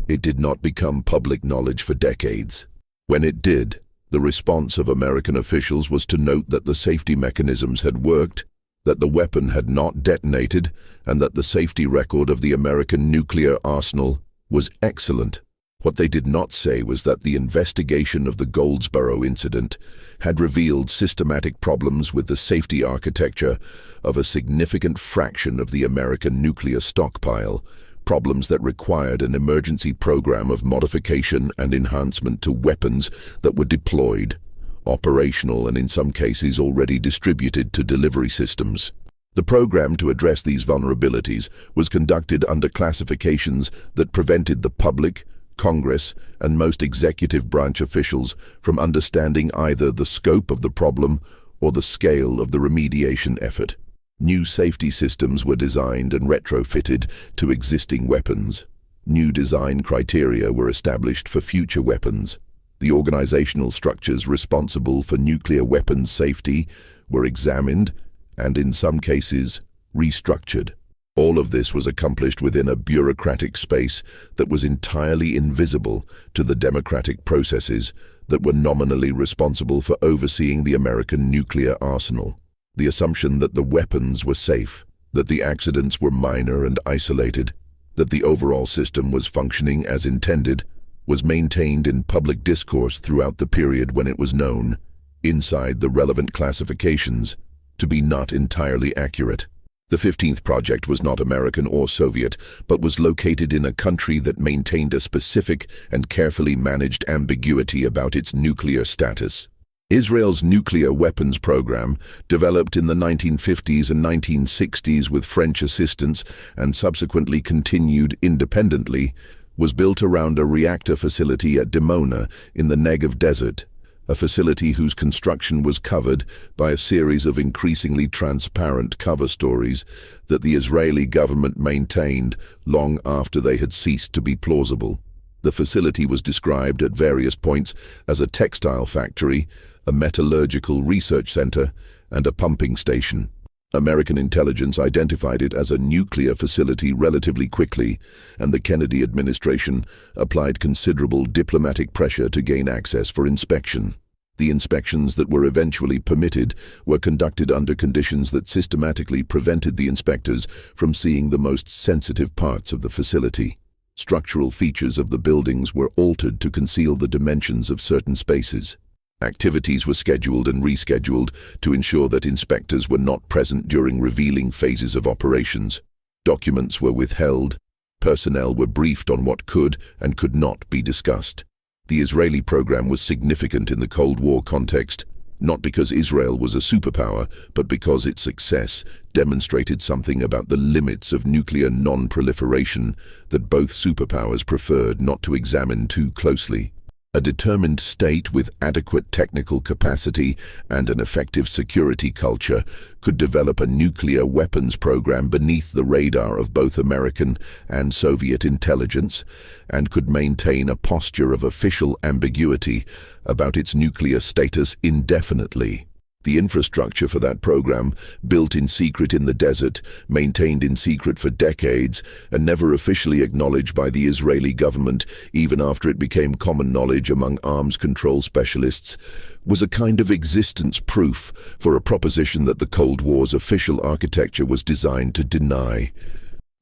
It did not become public knowledge for decades. When it did, the response of American officials was to note that the safety mechanisms had worked, that the weapon had not detonated, and that the safety record of the American nuclear arsenal was excellent. What they did not say was that the investigation of the Goldsboro incident had revealed systematic problems with the safety architecture of a significant fraction of the American nuclear stockpile, problems that required an emergency program of modification and enhancement to weapons that were deployed, operational and in some cases already distributed to delivery systems. The program to address these vulnerabilities was conducted under classifications that prevented the public, Congress, and most executive branch officials from understanding either the scope of the problem or the scale of the remediation effort. New safety systems were designed and retrofitted to existing weapons. New design criteria were established for future weapons. The organizational structures responsible for nuclear weapons safety were examined and, in some cases, restructured. All of this was accomplished within a bureaucratic space that was entirely invisible to the democratic processes that were nominally responsible for overseeing the American nuclear arsenal. The assumption that the weapons were safe, that the accidents were minor and isolated, that the overall system was functioning as intended, was maintained in public discourse throughout the period when it was known, inside the relevant classifications, to be not entirely accurate. The 15th project was not American or Soviet, but was located in a country that maintained a specific and carefully managed ambiguity about its nuclear status. Israel's nuclear weapons program, developed in the 1950s and 1960s with French assistance and subsequently continued independently, was built around a reactor facility at Dimona in the Negev Desert, a facility whose construction was covered by a series of increasingly transparent cover stories that the Israeli government maintained long after they had ceased to be plausible. The facility was described at various points as a textile factory, a metallurgical research center, and a pumping station. American intelligence identified it as a nuclear facility relatively quickly, and the Kennedy administration applied considerable diplomatic pressure to gain access for inspection. The inspections that were eventually permitted were conducted under conditions that systematically prevented the inspectors from seeing the most sensitive parts of the facility. Structural features of the buildings were altered to conceal the dimensions of certain spaces. Activities were scheduled and rescheduled to ensure that inspectors were not present during revealing phases of operations. Documents were withheld. Personnel were briefed on what could and could not be discussed. The Israeli program was significant in the Cold War context, not because Israel was a superpower, but because its success demonstrated something about the limits of nuclear non-proliferation that both superpowers preferred not to examine too closely. A determined state with adequate technical capacity and an effective security culture could develop a nuclear weapons program beneath the radar of both American and Soviet intelligence, and could maintain a posture of official ambiguity about its nuclear status indefinitely. The infrastructure for that program, built in secret in the desert, maintained in secret for decades, and never officially acknowledged by the Israeli government, even after it became common knowledge among arms control specialists, was a kind of existence proof for a proposition that the Cold War's official architecture was designed to deny.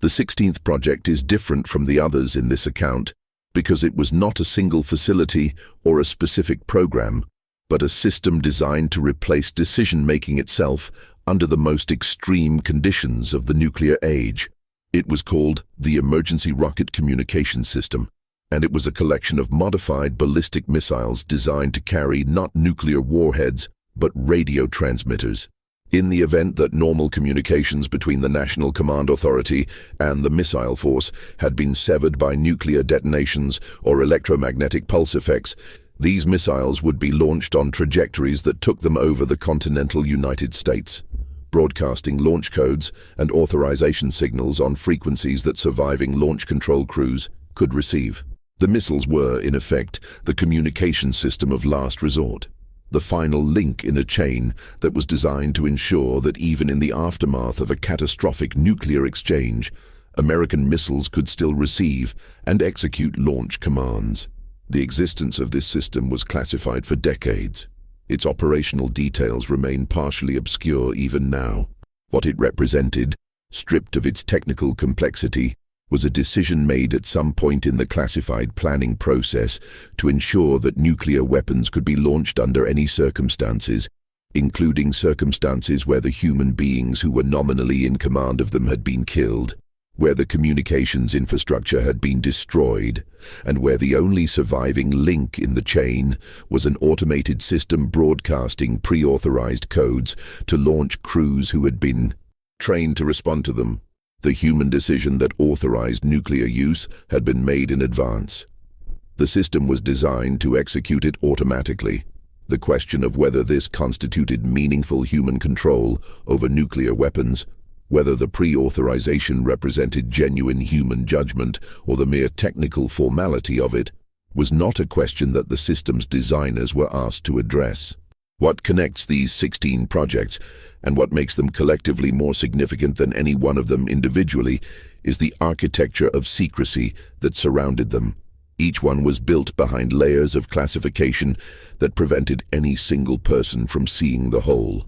The 16th project is different from the others in this account, because it was not a single facility or a specific program, but a system designed to replace decision-making itself under the most extreme conditions of the nuclear age. It was called the Emergency Rocket Communication System, and it was a collection of modified ballistic missiles designed to carry not nuclear warheads, but radio transmitters. In the event that normal communications between the National Command Authority and the missile force had been severed by nuclear detonations or electromagnetic pulse effects, these missiles would be launched on trajectories that took them over the continental United States, broadcasting launch codes and authorization signals on frequencies that surviving launch control crews could receive. The missiles were, in effect, the communication system of last resort, the final link in a chain that was designed to ensure that even in the aftermath of a catastrophic nuclear exchange, American missiles could still receive and execute launch commands. The existence of this system was classified for decades. Its operational details remain partially obscure even now. What it represented, stripped of its technical complexity, was a decision made at some point in the classified planning process to ensure that nuclear weapons could be launched under any circumstances, including circumstances where the human beings who were nominally in command of them had been killed, where the communications infrastructure had been destroyed, and where the only surviving link in the chain was an automated system broadcasting pre-authorized codes to launch crews who had been trained to respond to them. The human decision that authorized nuclear use had been made in advance. The system was designed to execute it automatically. The question of whether this constituted meaningful human control over nuclear weapons, whether the pre-authorization represented genuine human judgment or the mere technical formality of it, was not a question that the system's designers were asked to address. What connects these 16 projects, and what makes them collectively more significant than any one of them individually, is the architecture of secrecy that surrounded them. Each one was built behind layers of classification that prevented any single person from seeing the whole.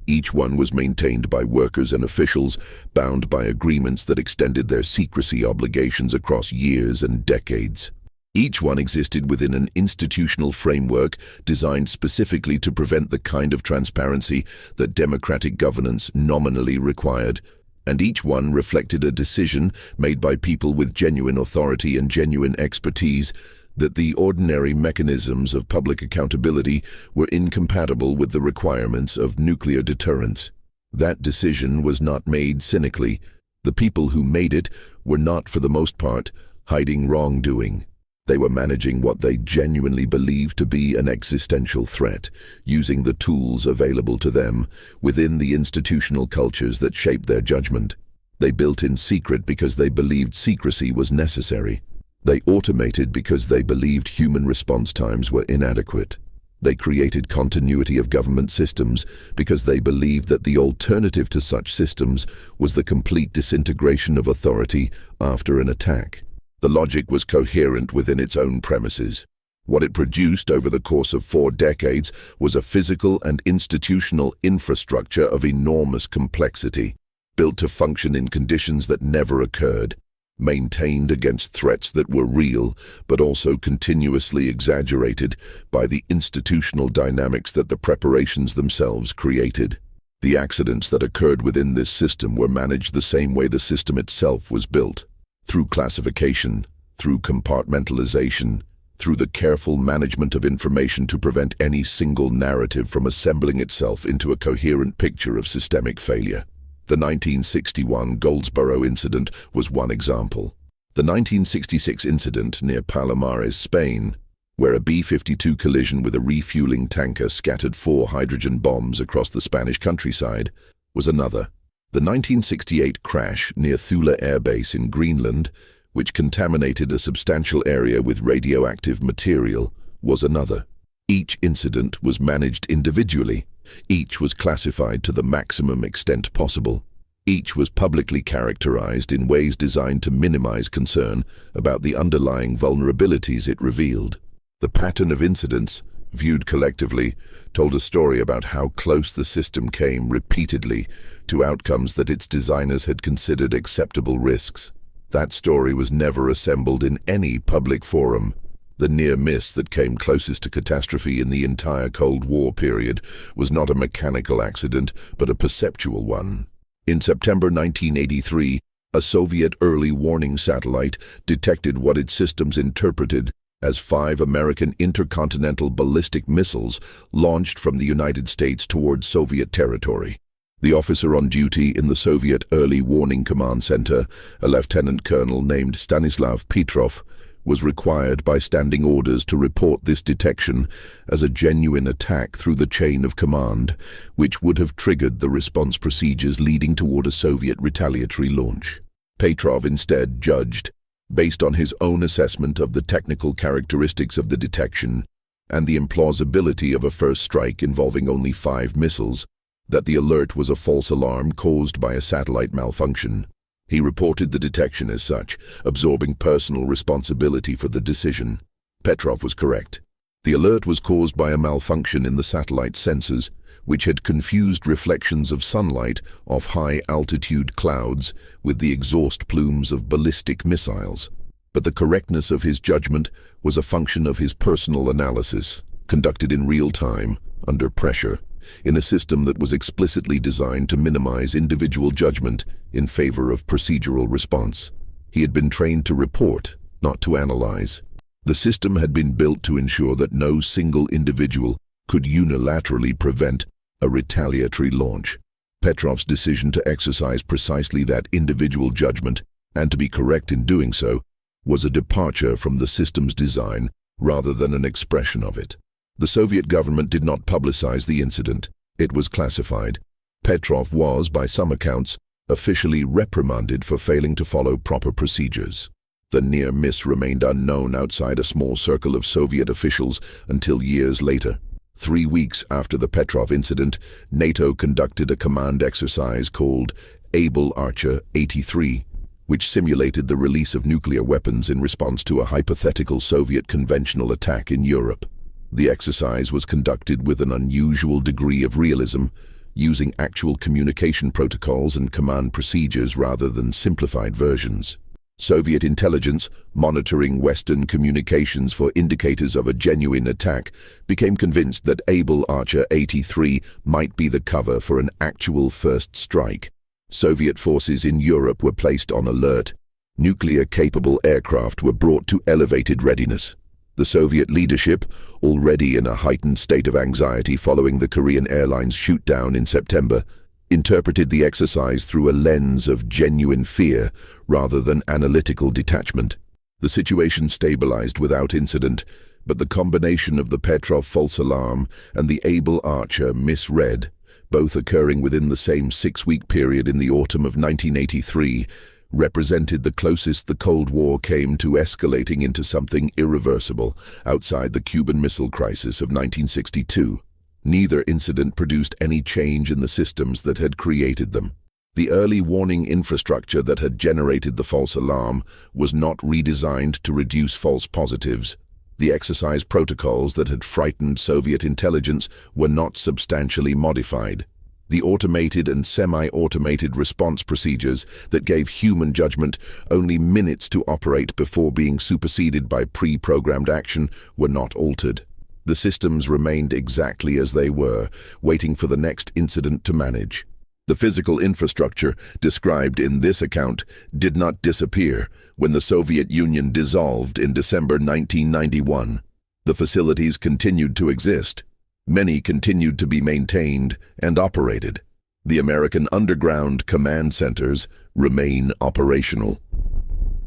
Each one was maintained by workers and officials bound by agreements that extended their secrecy obligations across years and decades. Each one existed within an institutional framework designed specifically to prevent the kind of transparency that democratic governance nominally required, and each one reflected a decision made by people with genuine authority and genuine expertise that the ordinary mechanisms of public accountability were incompatible with the requirements of nuclear deterrence. That decision was not made cynically. The people who made it were not, for the most part, hiding wrongdoing. They were managing what they genuinely believed to be an existential threat, using the tools available to them within the institutional cultures that shaped their judgment. They built in secret because they believed secrecy was necessary. They automated because they believed human response times were inadequate. They created continuity of government systems because they believed that the alternative to such systems was the complete disintegration of authority after an attack. The logic was coherent within its own premises. What it produced over the course of 4 decades was a physical and institutional infrastructure of enormous complexity, built to function in conditions that never occurred, maintained against threats that were real, but also continuously exaggerated by the institutional dynamics that the preparations themselves created. The accidents that occurred within this system were managed the same way the system itself was built, through classification, through compartmentalization, through the careful management of information to prevent any single narrative from assembling itself into a coherent picture of systemic failure. The 1961 Goldsboro incident was one example. The 1966 incident near Palomares, Spain, where a B-52 collision with a refueling tanker scattered 4 hydrogen bombs across the Spanish countryside, was another. The 1968 crash near Thule Air Base in Greenland, which contaminated a substantial area with radioactive material, was another. Each incident was managed individually. Each was classified to the maximum extent possible. Each was publicly characterized in ways designed to minimize concern about the underlying vulnerabilities it revealed. The pattern of incidents, viewed collectively, told a story about how close the system came repeatedly to outcomes that its designers had considered acceptable risks. That story was never assembled in any public forum. The near miss that came closest to catastrophe in the entire Cold War period was not a mechanical accident, but a perceptual one. In September 1983, a Soviet early warning satellite detected what its systems interpreted as 5 American intercontinental ballistic missiles launched from the United States towards Soviet territory. The officer on duty in the Soviet Early Warning Command Center, a lieutenant colonel named Stanislav Petrov, was required by standing orders to report this detection as a genuine attack through the chain of command, which would have triggered the response procedures leading toward a Soviet retaliatory launch. Petrov instead judged, based on his own assessment of the technical characteristics of the detection and the implausibility of a first strike involving only 5 missiles, that the alert was a false alarm caused by a satellite malfunction. He reported the detection as such, absorbing personal responsibility for the decision. Petrov was correct. The alert was caused by a malfunction in the satellite sensors, which had confused reflections of sunlight off high-altitude clouds with the exhaust plumes of ballistic missiles. But the correctness of his judgment was a function of his personal analysis, conducted in real time, under pressure, in a system that was explicitly designed to minimize individual judgment in favor of procedural response. He had been trained to report, not to analyze. The system had been built to ensure that no single individual could unilaterally prevent a retaliatory launch. Petrov's decision to exercise precisely that individual judgment, and to be correct in doing so, was a departure from the system's design rather than an expression of it. The Soviet government did not publicize the incident. It was classified. Petrov was, by some accounts, officially reprimanded for failing to follow proper procedures. The near miss remained unknown outside a small circle of Soviet officials until years later. 3 weeks after the Petrov incident, NATO conducted a command exercise called Able Archer 83, which simulated the release of nuclear weapons in response to a hypothetical Soviet conventional attack in Europe. The exercise was conducted with an unusual degree of realism, using actual communication protocols and command procedures rather than simplified versions. Soviet intelligence, monitoring Western communications for indicators of a genuine attack, became convinced that Able Archer 83 might be the cover for an actual first strike. Soviet forces in Europe were placed on alert. Nuclear-capable aircraft were brought to elevated readiness. The Soviet leadership, already in a heightened state of anxiety following the Korean Airlines shoot-down in September, interpreted the exercise through a lens of genuine fear rather than analytical detachment. The situation stabilized without incident, but the combination of the Petrov false alarm and the Able Archer misread, both occurring within the same 6-week period in the autumn of 1983, represented the closest the Cold War came to escalating into something irreversible outside the Cuban Missile Crisis of 1962. Neither incident produced any change in the systems that had created them. The early warning infrastructure that had generated the false alarm was not redesigned to reduce false positives. The exercise protocols that had frightened Soviet intelligence were not substantially modified. The automated and semi-automated response procedures that gave human judgment only minutes to operate before being superseded by pre-programmed action were not altered. The systems remained exactly as they were, waiting for the next incident to manage. The physical infrastructure described in this account did not disappear when the Soviet Union dissolved in December 1991. The facilities continued to exist. Many continued to be maintained and operated. The American underground command centers remain operational.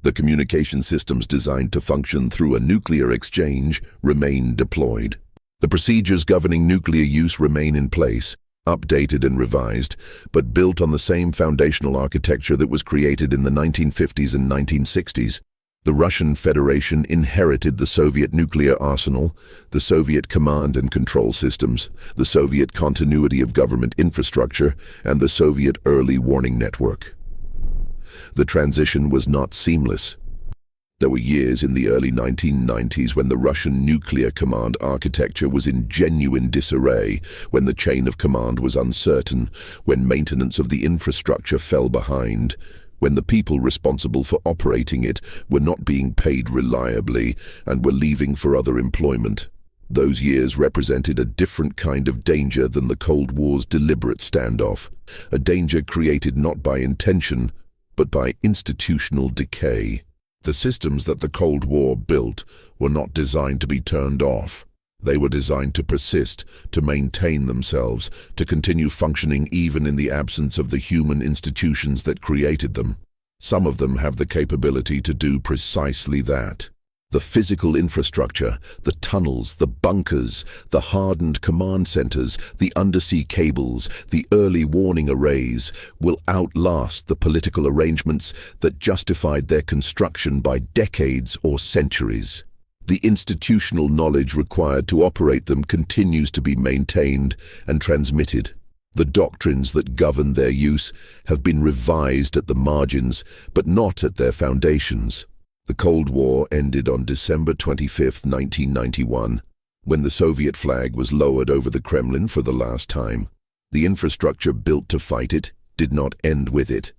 The communication systems designed to function through a nuclear exchange remain deployed. The procedures governing nuclear use remain in place, updated and revised, but built on the same foundational architecture that was created in the 1950s and 1960s. The Russian Federation inherited the Soviet nuclear arsenal, the Soviet command and control systems, the Soviet continuity of government infrastructure, and the Soviet early warning network. The transition was not seamless. There were years in the early 1990s when the Russian nuclear command architecture was in genuine disarray, when the chain of command was uncertain, when maintenance of the infrastructure fell behind, when the people responsible for operating it were not being paid reliably and were leaving for other employment. Those years represented a different kind of danger than the Cold War's deliberate standoff, a danger created not by intention, but by institutional decay. The systems that the Cold War built were not designed to be turned off. They were designed to persist, to maintain themselves, to continue functioning even in the absence of the human institutions that created them. Some of them have the capability to do precisely that. The physical infrastructure, the tunnels, the bunkers, the hardened command centers, the undersea cables, the early warning arrays will outlast the political arrangements that justified their construction by decades or centuries. The institutional knowledge required to operate them continues to be maintained and transmitted. The doctrines that govern their use have been revised at the margins, but not at their foundations. The Cold War ended on December 25, 1991, when the Soviet flag was lowered over the Kremlin for the last time. The infrastructure built to fight it did not end with it.